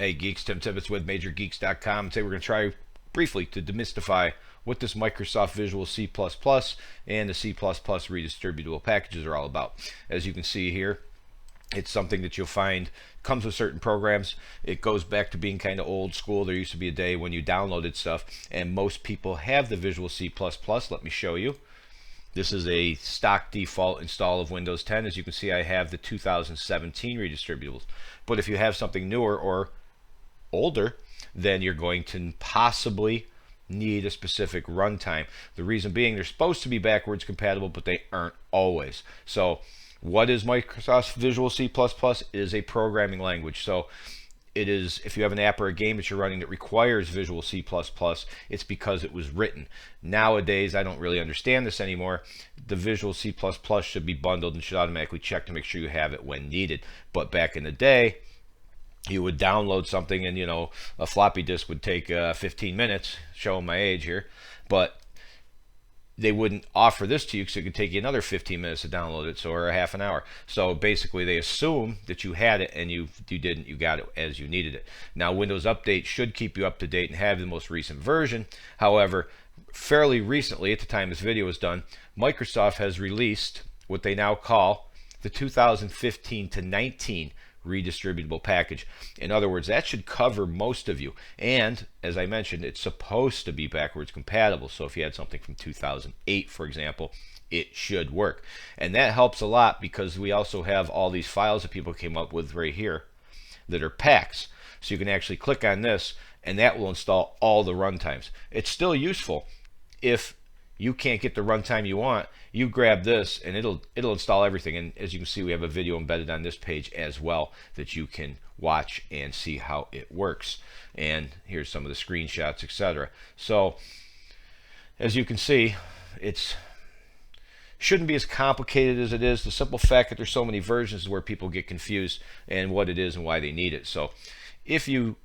Hey geeks, Tim Tibbetts with MajorGeeks.com. Today we're going to try briefly to demystify what this Microsoft Visual C++ and the C++ redistributable packages are all about. As you can see here, it's something that you'll find comes with certain programs. It goes back to being kind of old school. There used to be a day when you downloaded stuff, and most people have the Visual C++. Let me show you. This is a stock default install of Windows 10. As you can see, I have the 2017 redistributables. But if you have something newer or older, then you're going to possibly need a specific runtime. The reason being, they're supposed to be backwards compatible, but they aren't always. So what is Microsoft Visual C++? It is a programming language. So it is, if you have an app or a game that you're running that requires Visual C++, it's because it was written. Nowadays, I don't really understand this anymore. The Visual C++ should be bundled and should automatically check to make sure you have it when needed. But back in the day, you would download something and, a floppy disk would take 15 minutes, showing my age here, but they wouldn't offer this to you because it could take you another 15 minutes to download it, or a half an hour. So basically they assume that you had it, and you didn't. You got it as you needed it. Now Windows Update should keep you up to date and have the most recent version. However, fairly recently, at the time this video was done, Microsoft has released what they now call the 2015 to 19 redistributable package. In other words, that should cover most of you. And as I mentioned, it's supposed to be backwards compatible. So if you had something from 2008, for example, it should work. And that helps a lot because we also have all these files that people came up with right here that are packs. So you can actually click on this and that will install all the runtimes. It's still useful if you can't get the runtime you want. You grab this and it'll install everything. And as you can see, we have a video embedded on this page as well that you can watch and see how it works. And here's some of the screenshots, etc. So as you can see, it shouldn't be as complicated as it is. The simple fact that there's so many versions is where people get confused and what it is and why they need it. So if you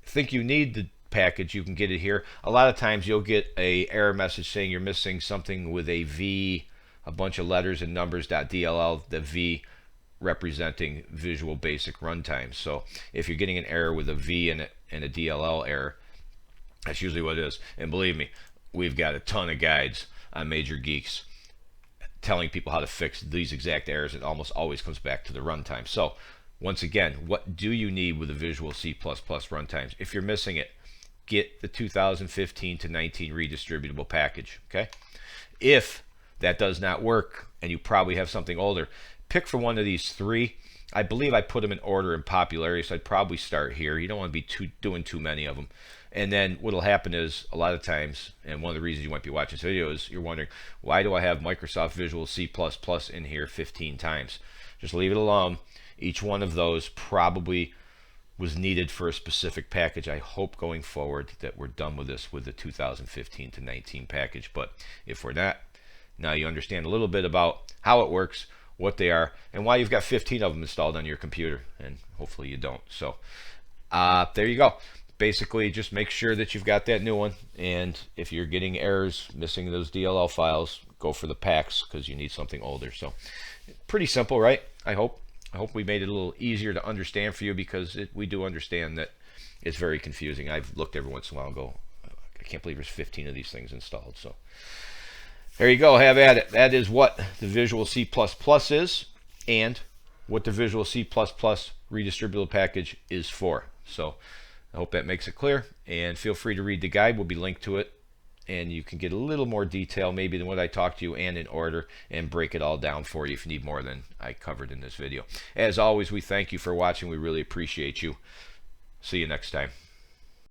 think you need the package, you can get it here. A lot of times you'll get a error message saying you're missing something with a V, a bunch of letters and numbers, .dll, the V representing Visual Basic Runtime. So if you're getting an error with a V and a DLL error, that's usually what it is. And believe me, we've got a ton of guides on Major Geeks telling people how to fix these exact errors. It almost always comes back to the runtime. So once again, what do you need with the Visual C++ runtimes? If you're missing it, get the 2015 to 19 redistributable package. Okay, if that does not work and you probably have something older, pick from one of these three. I believe I put them in order in popularity, so I'd probably start here. You don't want to be doing too many of them. And then what'll happen is, a lot of times, and one of the reasons you might be watching this video is you're wondering, why do I have Microsoft Visual C++ in here 15 times? Just leave it alone. Each one of those probably was needed for a specific package. I hope going forward that we're done with this with the 2015 to 19 package. But if we're not, now you understand a little bit about how it works, what they are, and why you've got 15 of them installed on your computer, and hopefully you don't. So there you go. Basically, just make sure that you've got that new one, and if you're getting errors, missing those DLL files, go for the packs because you need something older. So pretty simple, right? I hope we made it a little easier to understand for you, because we do understand that it's very confusing. I've looked every once in a while and go, I can't believe there's 15 of these things installed. So there you go, have at it. That is what the Visual C++ is and what the Visual C++ redistributable package is for. So I hope that makes it clear, and feel free to read the guide. We'll be linked to it, and you can get a little more detail maybe than what I talked to you, and in order, and break it all down for you if you need more than I covered in this video. As always, we thank you for watching. We really appreciate you. See you next time.